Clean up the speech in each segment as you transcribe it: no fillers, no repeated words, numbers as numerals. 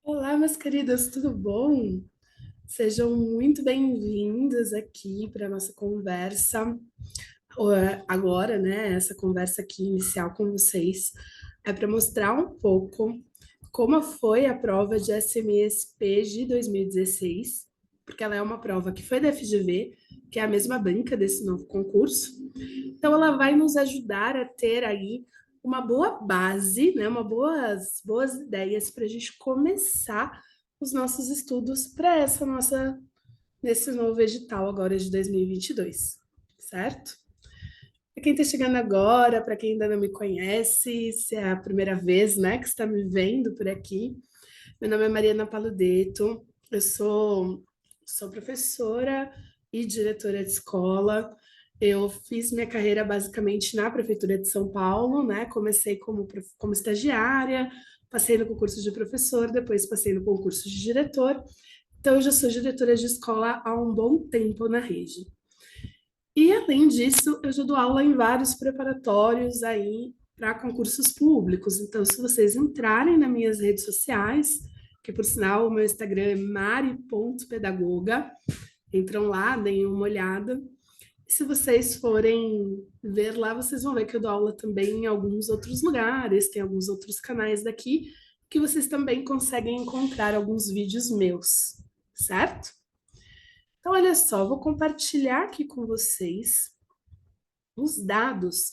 Olá, meus queridos, tudo bom? Sejam muito bem-vindos aqui para a nossa conversa. Agora, né, essa conversa aqui inicial com vocês é para mostrar um pouco como foi a prova de SMSP de 2016, porque ela é uma prova que foi da FGV, que é a mesma banca desse novo concurso. Então, ela vai nos ajudar a ter aí uma boa base, né, boas ideias para a gente começar os nossos estudos para nesse novo edital agora de 2022, certo? Para quem está chegando agora, para quem ainda não me conhece, se é a primeira vez, né, que está me vendo por aqui, meu nome é Mariana Paludetto, sou professora e diretora de escola. Eu fiz minha carreira basicamente na Prefeitura de São Paulo, né? Comecei como estagiária, passei no concurso de professor, depois passei no concurso de diretor. Então, eu já sou diretora de escola há um bom tempo na rede. E, além disso, eu já dou aula em vários preparatórios aí para concursos públicos. Então, se vocês entrarem nas minhas redes sociais, que por sinal o meu Instagram é mari.pedagoga, entram lá, deem uma olhada. E se vocês forem ver lá, vocês vão ver que eu dou aula também em alguns outros lugares, tem alguns outros canais daqui, que vocês também conseguem encontrar alguns vídeos meus, certo? Então, olha só, vou compartilhar aqui com vocês os dados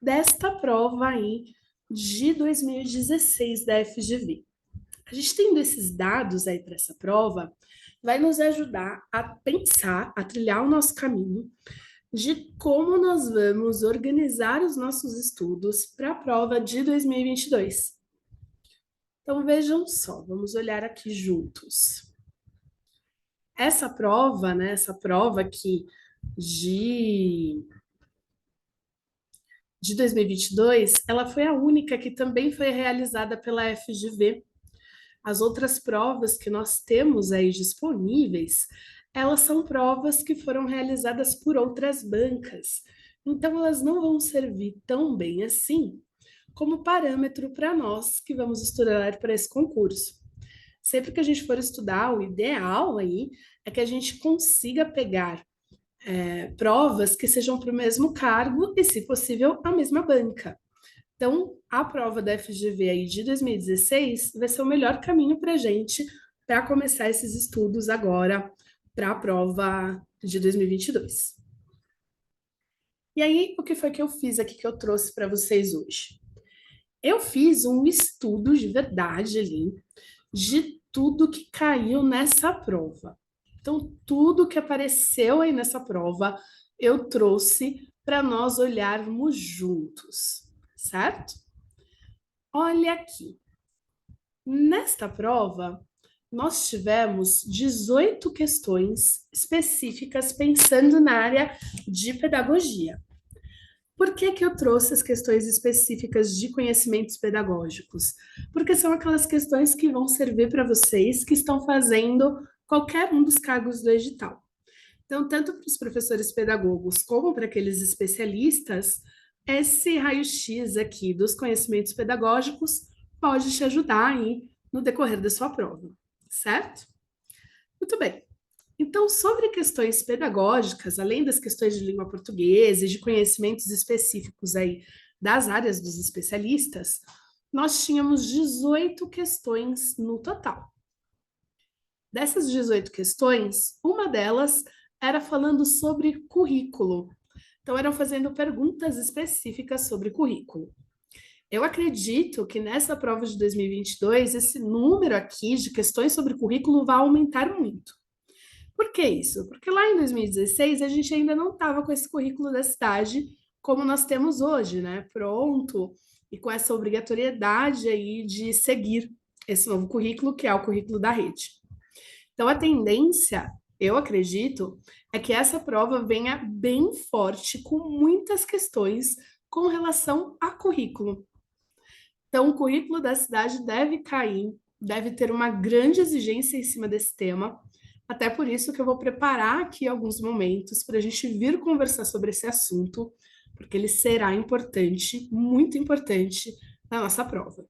desta prova aí de 2016 da FGV. A gente tendo esses dados aí para essa prova, vai nos ajudar a pensar, a trilhar o nosso caminho de como nós vamos organizar os nossos estudos para a prova de 2022. Então vejam só, vamos olhar aqui juntos. Essa prova, né, essa prova aqui de de 2022, ela foi a única que também foi realizada pela FGV. As outras provas que nós temos aí disponíveis, elas são provas que foram realizadas por outras bancas. Então, elas não vão servir tão bem assim como parâmetro para nós que vamos estudar para esse concurso. Sempre que a gente for estudar, o ideal aí é que a gente consiga pegar provas que sejam para o mesmo cargo e, se possível, a mesma banca. Então, a prova da FGV aí de 2016 vai ser o melhor caminho para a gente para começar esses estudos agora para a prova de 2022. E aí, o que foi que eu fiz aqui que eu trouxe para vocês hoje? Eu fiz um estudo de verdade ali de tudo que caiu nessa prova. Então, tudo que apareceu aí nessa prova, eu trouxe para nós olharmos juntos, certo? Olha aqui. Nesta prova, nós tivemos 18 questões específicas pensando na área de pedagogia. Por que que eu trouxe as questões específicas de conhecimentos pedagógicos? Porque são aquelas questões que vão servir para vocês que estão fazendo qualquer um dos cargos do edital. Então, tanto para os professores pedagogos como para aqueles especialistas, esse raio-x aqui dos conhecimentos pedagógicos pode te ajudar aí no decorrer da sua prova, certo? Muito bem. Então, sobre questões pedagógicas, além das questões de língua portuguesa e de conhecimentos específicos aí das áreas dos especialistas, nós tínhamos 18 questões no total. Dessas 18 questões, uma delas era falando sobre currículo. Então, eram fazendo perguntas específicas sobre currículo. Eu acredito que nessa prova de 2022, esse número aqui de questões sobre currículo vai aumentar muito. Por que isso? Porque lá em 2016 a gente ainda não estava com esse currículo da cidade como nós temos hoje, né? Pronto, e com essa obrigatoriedade aí de seguir esse novo currículo, que é o currículo da rede. Então, a tendência, eu acredito, é que essa prova venha bem forte, com muitas questões com relação a currículo. Então, o currículo da cidade deve cair, deve ter uma grande exigência em cima desse tema. Até por isso que eu vou preparar aqui alguns momentos para a gente vir conversar sobre esse assunto, porque ele será importante, muito importante, na nossa prova.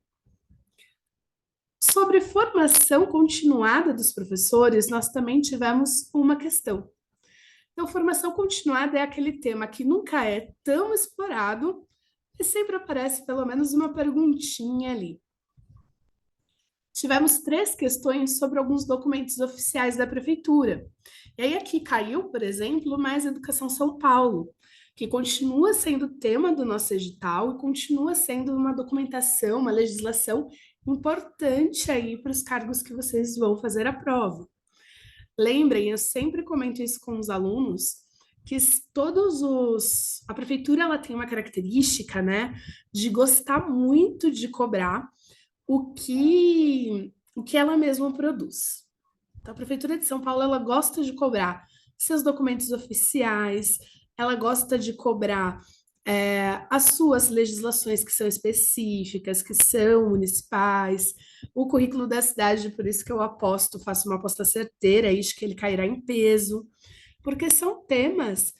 Sobre formação continuada dos professores, nós também tivemos uma questão. Então, formação continuada é aquele tema que nunca é tão explorado e sempre aparece pelo menos uma perguntinha ali. Tivemos 3 questões sobre alguns documentos oficiais da prefeitura. E aí aqui caiu, por exemplo, Mais Educação São Paulo, que continua sendo tema do nosso edital e continua sendo uma documentação, uma legislação importante aí para os cargos que vocês vão fazer a prova. Lembrem, eu sempre comento isso com os alunos, que a prefeitura ela tem uma característica, né, de gostar muito de cobrar o que ela mesma produz. Então, a Prefeitura de São Paulo, ela gosta de cobrar seus documentos oficiais, ela gosta de cobrar as suas legislações que são específicas, que são municipais, o currículo da cidade, por isso que eu aposto, faço uma aposta certeira, isso que ele cairá em peso, porque são temas,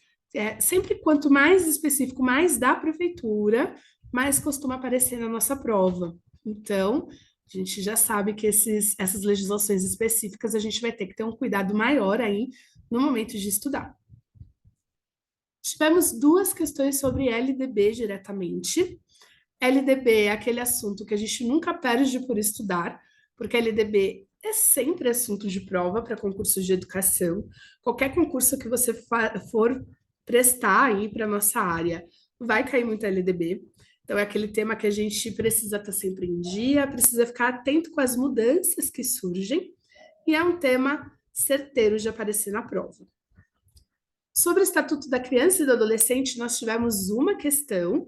sempre quanto mais específico, mais da prefeitura, mais costuma aparecer na nossa prova. Então, a gente já sabe que essas legislações específicas a gente vai ter que ter um cuidado maior aí no momento de estudar. Tivemos 2 questões sobre LDB diretamente. LDB é aquele assunto que a gente nunca perde por estudar, porque LDB é sempre assunto de prova para concursos de educação. Qualquer concurso que você for prestar aí para a nossa área, vai cair muito LDB. Então, é aquele tema que a gente precisa estar sempre em dia, precisa ficar atento com as mudanças que surgem, e é um tema certeiro de aparecer na prova. Sobre o Estatuto da Criança e do Adolescente, nós tivemos uma questão.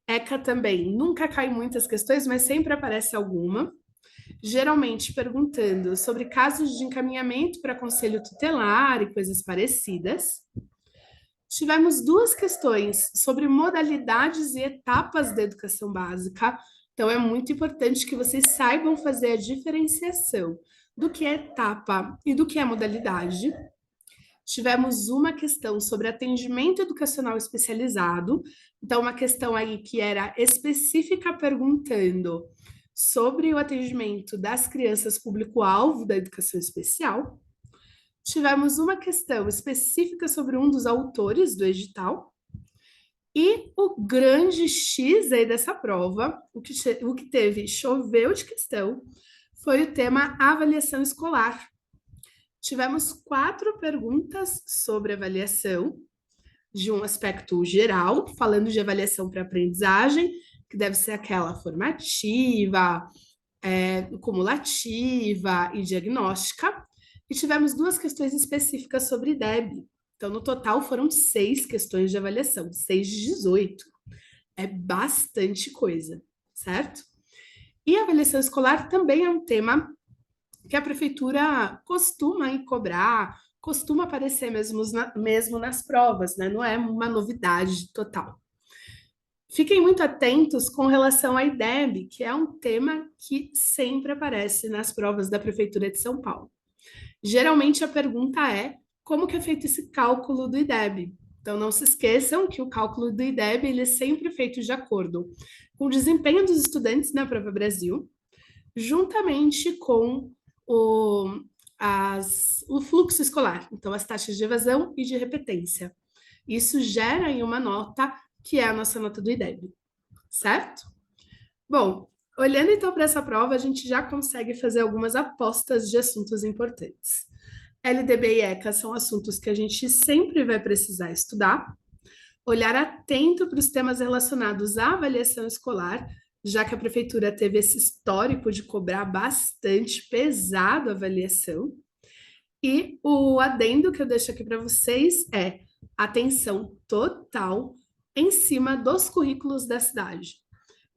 ECA também, nunca cai muitas questões, mas sempre aparece alguma. Geralmente perguntando sobre casos de encaminhamento para conselho tutelar e coisas parecidas. Tivemos 2 questões sobre modalidades e etapas da educação básica. Então, é muito importante que vocês saibam fazer a diferenciação do que é etapa e do que é modalidade. Tivemos uma questão sobre atendimento educacional especializado. Então, uma questão aí que era específica perguntando sobre o atendimento das crianças público-alvo da educação especial. Tivemos uma questão específica sobre um dos autores do edital. E o grande X aí dessa prova, o que teve, choveu de questão, foi o tema avaliação escolar. Tivemos 4 perguntas sobre avaliação, de um aspecto geral, falando de avaliação para aprendizagem, que deve ser aquela formativa, cumulativa e diagnóstica. E tivemos 2 questões específicas sobre IDEB. Então, no total, foram 6 questões de avaliação, 6 de 18. É bastante coisa, certo? E a avaliação escolar também é um tema que a prefeitura costuma cobrar, costuma aparecer mesmo nas provas, né? Não é uma novidade total. Fiquem muito atentos com relação à IDEB, que é um tema que sempre aparece nas provas da Prefeitura de São Paulo. Geralmente a pergunta é como que é feito esse cálculo do IDEB? Então não se esqueçam que o cálculo do IDEB ele é sempre feito de acordo com o desempenho dos estudantes na Prova Brasil, juntamente com o fluxo escolar, então as taxas de evasão e de repetência. Isso gera aí uma nota que é a nossa nota do IDEB, certo? Bom, olhando então para essa prova, a gente já consegue fazer algumas apostas de assuntos importantes. LDB e ECA são assuntos que a gente sempre vai precisar estudar, olhar atento para os temas relacionados à avaliação escolar, já que a prefeitura teve esse histórico de cobrar bastante pesado a avaliação. E o adendo que eu deixo aqui para vocês é atenção total em cima dos currículos da cidade.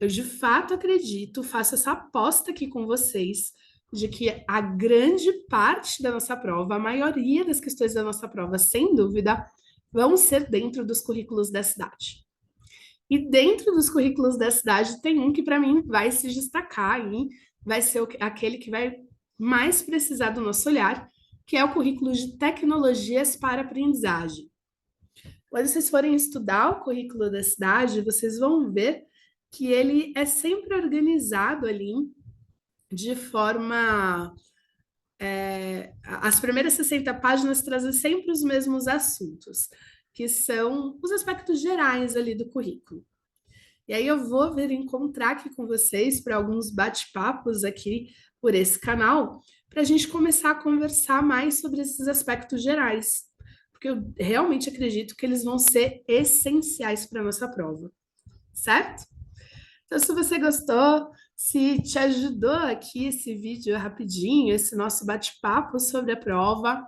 Eu de fato acredito, faço essa aposta aqui com vocês, de que a grande parte da nossa prova, a maioria das questões da nossa prova, sem dúvida, vão ser dentro dos currículos da cidade. E dentro dos currículos da cidade tem um que para mim vai se destacar e vai ser aquele que vai mais precisar do nosso olhar, que é o currículo de tecnologias para aprendizagem. Quando vocês forem estudar o currículo da cidade, vocês vão ver que ele é sempre organizado ali de forma. As primeiras 60 páginas trazem sempre os mesmos assuntos, que são os aspectos gerais ali do currículo. E aí eu vou vir encontrar aqui com vocês para alguns bate-papos aqui por esse canal, para a gente começar a conversar mais sobre esses aspectos gerais, porque eu realmente acredito que eles vão ser essenciais para a nossa prova, certo? Então, se você gostou, se te ajudou aqui esse vídeo rapidinho, esse nosso bate-papo sobre a prova,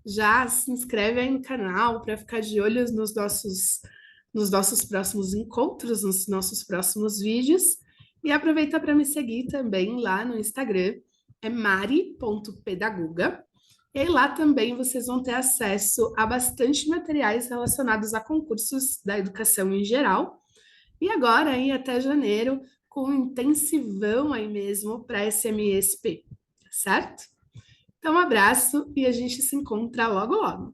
já se inscreve aí no canal para ficar de olho nos nossos próximos encontros, nos nossos próximos vídeos. E aproveita para me seguir também lá no Instagram, é mari.pedagoga. E aí lá também vocês vão ter acesso a bastante materiais relacionados a concursos da educação em geral. E agora aí até janeiro, com um intensivão aí mesmo para SMESP, certo? Então, um abraço e a gente se encontra logo logo.